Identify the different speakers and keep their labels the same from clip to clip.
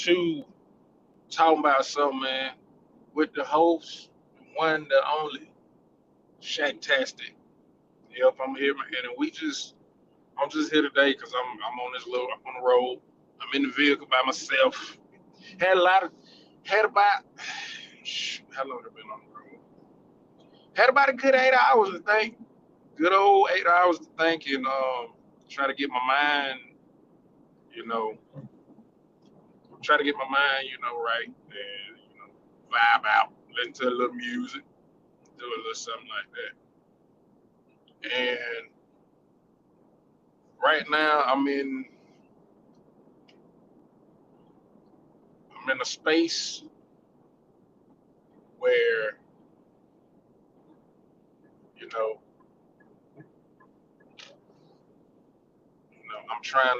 Speaker 1: you talking about something, man, with the host, one, the only, Shacktastic. Yep, I'm here, man, and I'm just here today because I'm on this little, I'm on the road. I'm in the vehicle by myself. Had a lot of, had about, how long have I been on the road? Had about a good 8 hours to think. Good old 8 hours to think and try to get my mind, you know, try to get my mind, right, and vibe out, listen to a little music, do a little something like that. And right now, I'm in a space where you know, I'm trying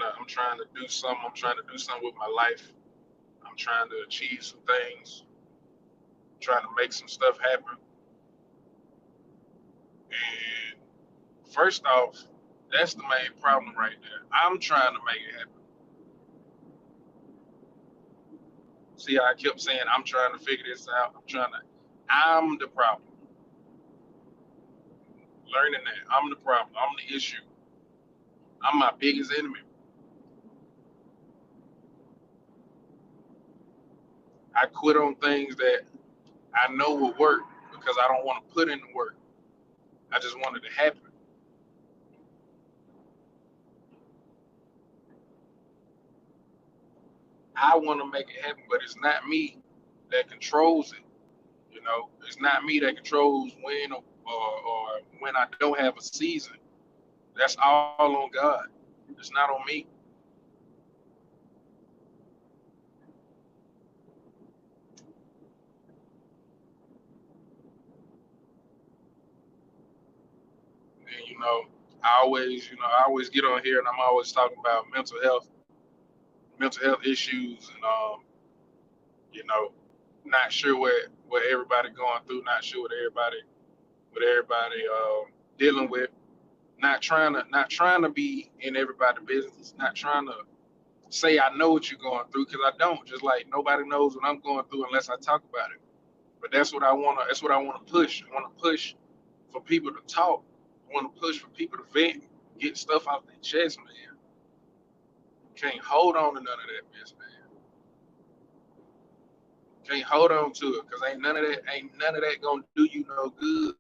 Speaker 1: to do something. I'm trying to do something with my life. I'm trying to achieve some things. I'm trying to make some stuff happen. And first off, that's the main problem right there. I'm trying to make it happen. See how I kept saying I'm trying to figure this out. I'm the problem. Learning that I'm the problem. I'm the issue. I'm my biggest enemy. I quit on things that I know will work because I don't want to put in the work. I just want it to happen. I want to make it happen, but it's not me that controls it. It's not me that controls when or when I don't have a season. That's all on God. It's not on me. And I always get on here and I'm always talking about mental health issues, and you know, not sure what everybody going through, not sure what everybody dealing with. Not trying to be in everybody's business. Not trying to say I know what you're going through because I don't. Just like nobody knows what I'm going through unless I talk about it. But that's what I wanna. That's what I want to push. I want to push for people to talk. I want to push for people to vent, get stuff off their chest, man. Can't hold on to none of that mess, man. Can't hold on to it because ain't none of that gonna do you no good.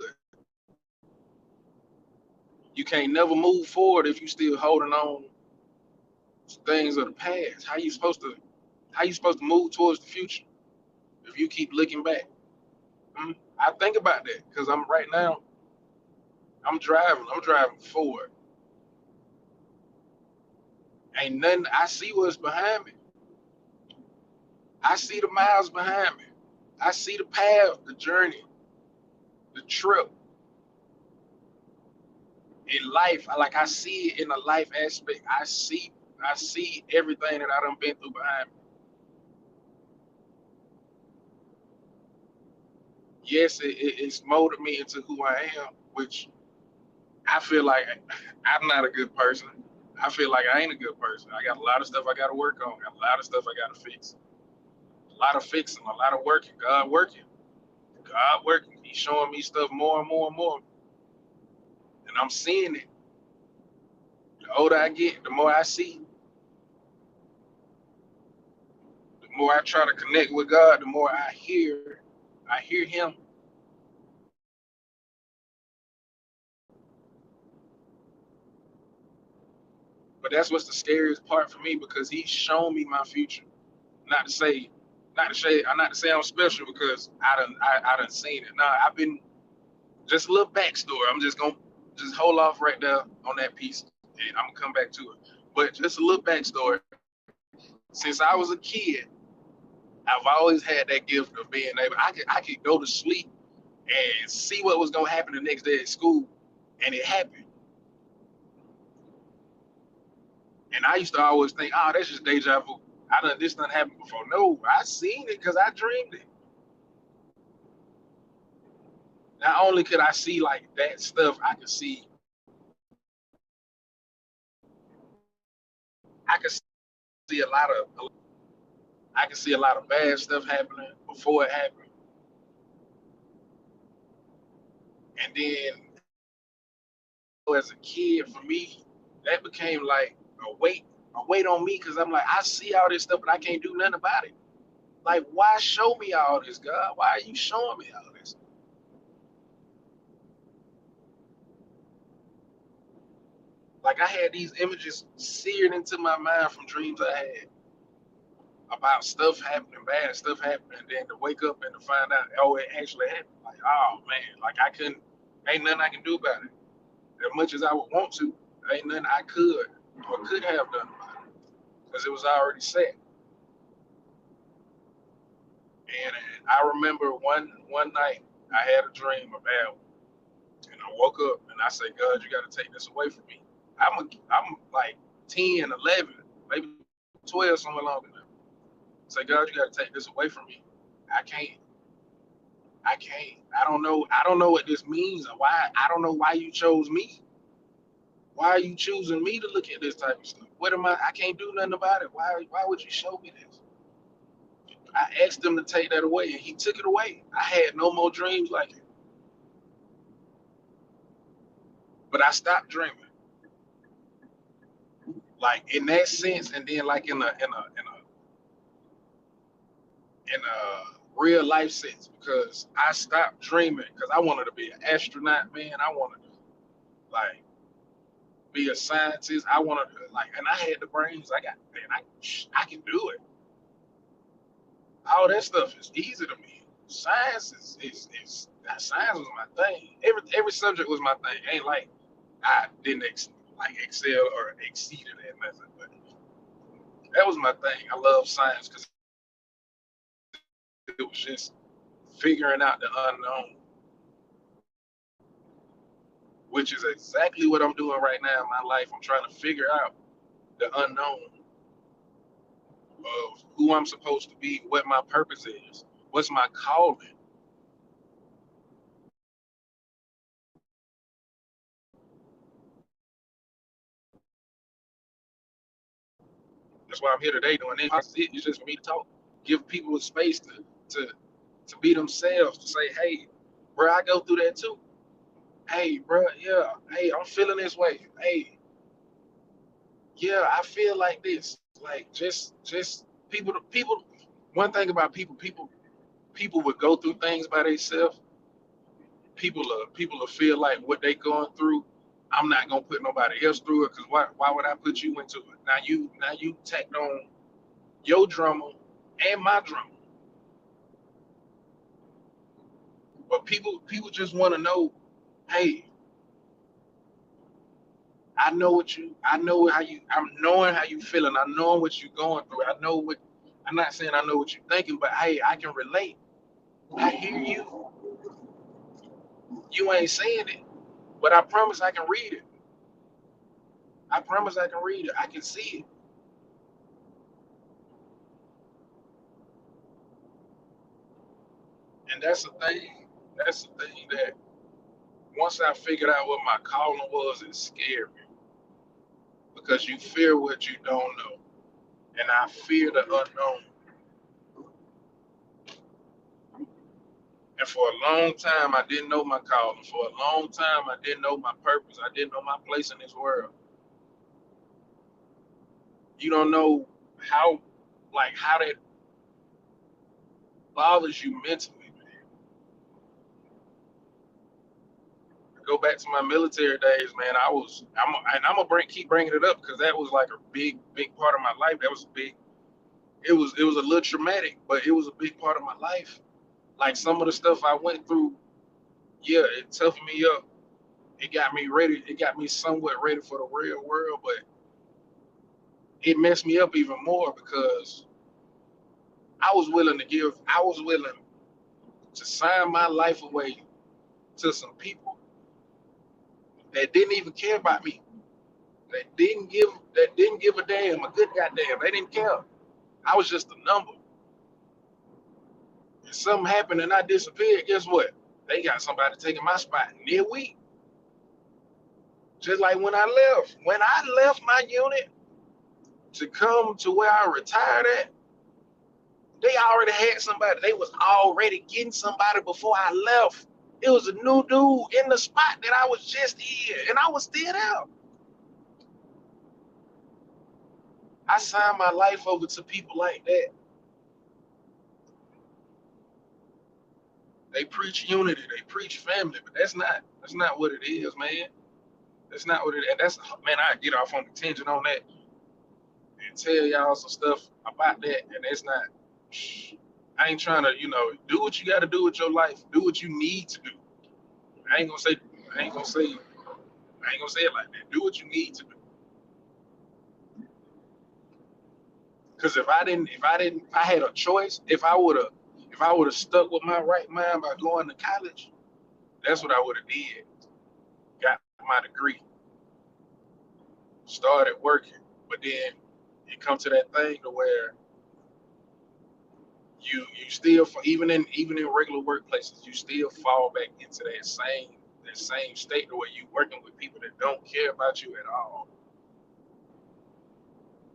Speaker 1: You can't never move forward if you still holding on to things of the past. How you supposed to move towards the future if you keep looking back? Hmm? I think about that because I'm right now. I'm driving. I'm driving forward. Ain't nothing. I see what's behind me. I see the miles behind me. I see the path, the journey, the trip in life. I see it in a life aspect. I see everything that I done been through behind me. Yes, it's molded me into who I am, which I feel like I'm not a good person. I feel like I ain't a good person. I got a lot of stuff I got to work on. Got a lot of stuff I got to fix. A lot of fixing, a lot of working. God working. God working. He's showing me stuff more and more and more, and I'm seeing it. The older I get, the more I see. The more I try to connect with God, the more I hear. I hear Him. But that's what's the scariest part for me because He's shown me my future. Not to say, not to say I'm special because I done seen it. Nah, I've been just a little backstory. I'm just gonna just hold off right there on that piece, and I'm gonna come back to it. But just a little backstory. Since I was a kid, I've always had that gift of being able. I could go to sleep and see what was gonna happen the next day at school, and it happened. And I used to always think, oh, that's just deja vu. This done happened before. No, I seen it because I dreamed it. Not only could I see like that stuff, I could see a lot of. I can see a lot of bad stuff happening before it happened. And then as a kid, for me, that became like a weight on me because I'm like, I see all this stuff, but I can't do nothing about it. Like, why show me all this, God? Why are you showing me all this? Like, I had these images seared into my mind from dreams I had about stuff happening, bad stuff happening, and then to wake up and to find out, oh, it actually happened. Like, oh man, like I couldn't, ain't nothing I can do about it. As much as I would want to, ain't nothing I could or could have done about it because it was already set. And I remember one night I had a dream about, and I woke up and I said, God, you got to take this away from me. I'm like 10, 11, maybe 12, somewhere along there. Say, God, you got to take this away from me. I can't. I can't. I don't know. I don't know what this means or why. I don't know why you chose me. Why are you choosing me to look at this type of stuff? What am I? I can't do nothing about it. Why would you show me this? I asked him to take that away, and he took it away. I had no more dreams like it. But I stopped dreaming, like in that sense, and then like in a real life sense, because I stopped dreaming because I wanted to be an astronaut, man. I wanted to like be a scientist. I wanted to like, and I had the brains. I got, man. I can do it. All that stuff is easy to me. Science is science was my thing. Every subject was my thing. Ain't like I didn't like excel or exceeded at nothing, but that was my thing. I love science because it was just figuring out the unknown, which is exactly what I'm doing right now in my life. I'm trying to figure out the unknown of who I'm supposed to be, what my purpose is, what's my calling. That's why I'm here today doing this. It's just for me to talk, give people a space to to be themselves, to say, hey, bro, I go through that too. Hey, bro, yeah, hey, I'm feeling this way. Hey, yeah, I feel like this. Like just people. One thing about people would go through things by themselves. People will feel like what they going through. I'm not gonna put nobody else through it because why would I put you into it? Now you tacked on your drama and my drama. But people just want to know, hey, I know how you I'm knowing how you feeling. I know what you're going through. I know what I'm not saying I know what you're thinking, but hey, I can relate. I hear you. You ain't saying it, but I promise I can read it. I promise I can read it. I can see it. And that's the thing. That's the thing that once I figured out what my calling was, it's scary because you fear what you don't know. And I fear the unknown. And for a long time, I didn't know my calling. For a long time, I didn't know my purpose. I didn't know my place in this world. You don't know how, like, how that bothers you mentally, man. I go back to my military days, man. And I'm gonna keep bringing it up because that was like a big part of my life. That was a big. It was a little traumatic, but it was a big part of my life. Like some of the stuff I went through, yeah, it toughened me up. It got me ready. It got me somewhat ready for the real world, but it messed me up even more because I was willing to sign my life away to some people that didn't even care about me. That didn't give a damn, a good goddamn. They didn't care. I was just a number. If something happened and I disappeared, guess what? They got somebody taking my spot near week. Just like when I left. When I left my unit to come to where I retired at, They already had somebody. They was already getting somebody before I left. It was a new dude in the spot that I was just in, and I was still there. I signed my life over to people like that. They preach unity, they preach family, but that's not what it is, man. That's not what it is. And that's, man, I get off on the tangent on that and tell y'all some stuff about that, and it's not. I ain't trying to, do what you got to do with your life. Do what you need to do. I ain't gonna say, I ain't gonna say, I ain't gonna say it like that. Do what you need to do. Because if I had a choice, if I would have stuck with my right mind by going to college, that's what I would have did. Got my degree, started working, but then it come to that thing to where you still, even in regular workplaces, you still fall back into that same state where you working with people that don't care about you at all.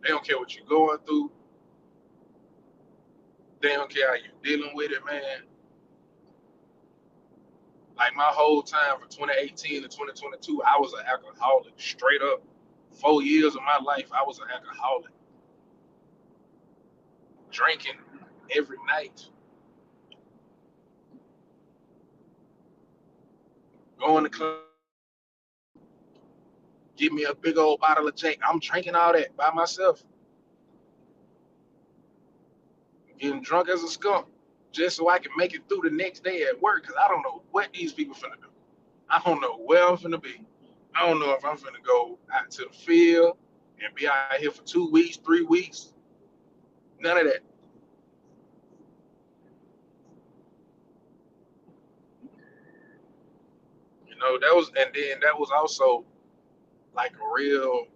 Speaker 1: They don't care what you're going through. They don't care how you're dealing with it, man. Like my whole time from 2018 to 2022, I was an alcoholic, straight up. 4 years of my life, I was an alcoholic, drinking every night, going to club, give me a big old bottle of Jack. I'm drinking all that by myself, getting drunk as a skunk, just so I can make it through the next day at work. Cause I don't know what these people finna do. I don't know where I'm finna be. I don't know if I'm finna go out to the field and be out here for 2 weeks, 3 weeks. None of that. And then that was also like a real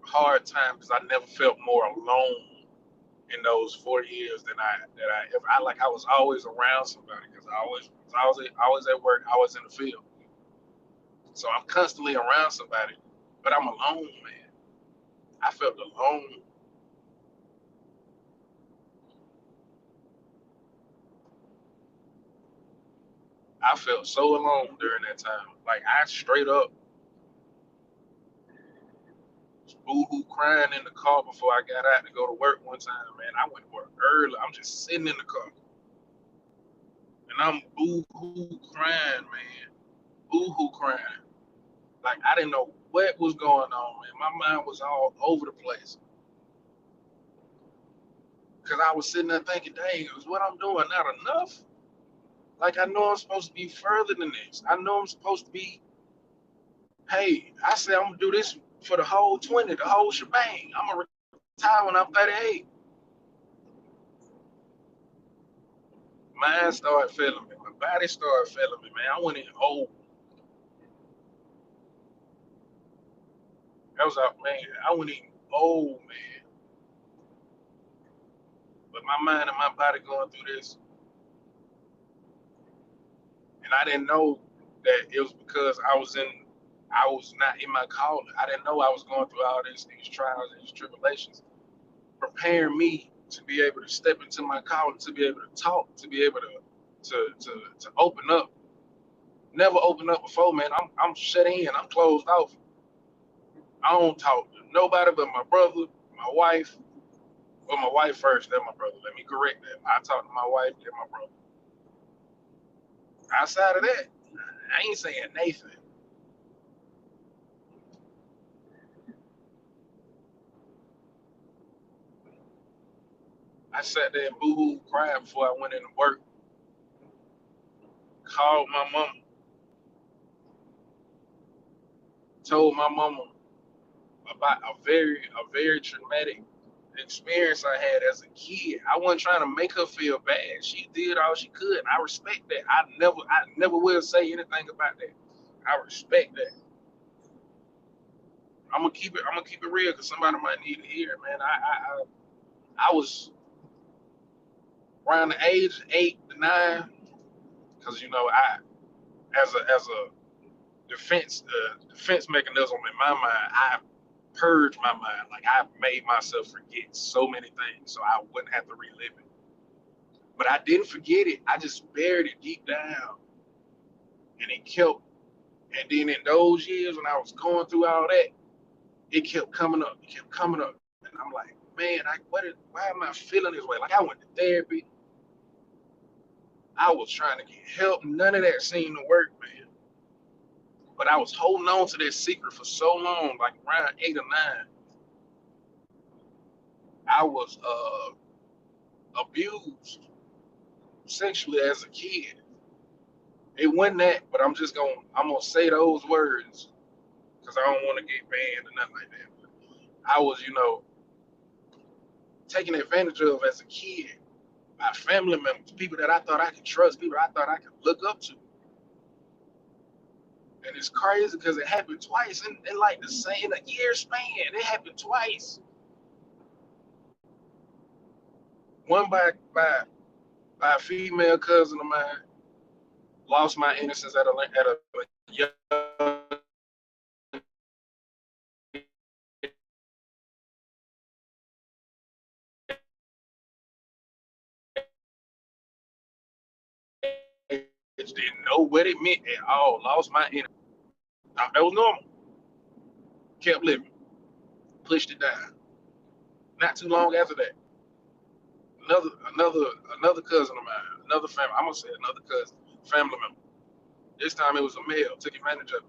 Speaker 1: hard time because I never felt more alone in those 4 years than I ever. I was always around somebody because I was at work, I was in the field, so I'm constantly around somebody, but I'm alone, man. I felt alone. I felt so alone during that time. Like I straight up boohoo crying in the car before I got out to go to work one time, man. I went to work early. I'm just sitting in the car and I'm boohoo crying, man. Boohoo crying. Like I didn't know what was going on, man. My mind was all over the place because I was sitting there thinking, dang, is what I'm doing not enough? Like I know I'm supposed to be further than this. I know I'm supposed to be, hey, I said I'm gonna do this for the whole 20, the whole shebang. I'm gonna retire when I'm 38. Mind started failing me. My body started failing me, man. I went in old. That was out, man. I went in old, man. But my mind and my body going through this, and I didn't know that it was because I was not in my calling. I didn't know I was going through all these trials and these tribulations, preparing me to be able to step into my calling, to be able to talk, to be able to open up. Never opened up before, man. I'm shut in. I'm closed off. I don't talk to nobody but my brother, my wife. Well, my wife first, then my brother. Let me correct that. I talk to my wife, then my brother. Outside of that, I ain't saying Nathan. I sat there and boo-hoo cried before I went into work. Called my mama, told my mama about a very traumatic experience I had as a kid. I wasn't trying to make her feel bad. She did all she could. And I respect that. I never will say anything about that. I respect that. I'm gonna keep it real because somebody might need to hear it, man. I was around the age 8 to 9 because I as a defense mechanism in my mind. purge my mind. Like I made myself forget so many things so I wouldn't have to relive it. But I didn't forget it. I just buried it deep down. And it kept, and then in those years when I was going through all that, it kept coming up. It kept coming up. And I'm like, man, why am I feeling this way? Like I went to therapy. I was trying to get help. None of that seemed to work, man. But I was holding on to that secret for so long, like around 8 or 9. I was abused sexually as a kid. It wasn't that, but I'm gonna say those words because I don't want to get banned or nothing like that. I was, taken advantage of as a kid by family members, people that I thought I could trust, people I thought I could look up to. And it's crazy because it happened twice in like the same in a year span. It happened twice. One by a female cousin of mine. Lost my innocence at a young age. Didn't know what it meant at all. Lost my innocence. Thought that was normal. Kept living. Pushed it down. Not too long after that, another another another cousin of mine, another family. I'm gonna say another cousin, family member. This time it was a male. Took advantage of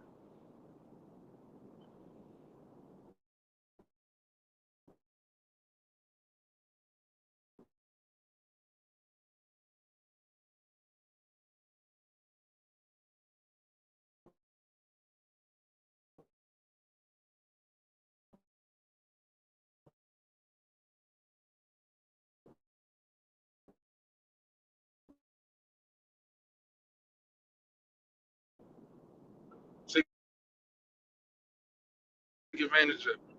Speaker 1: it. Took advantage of it.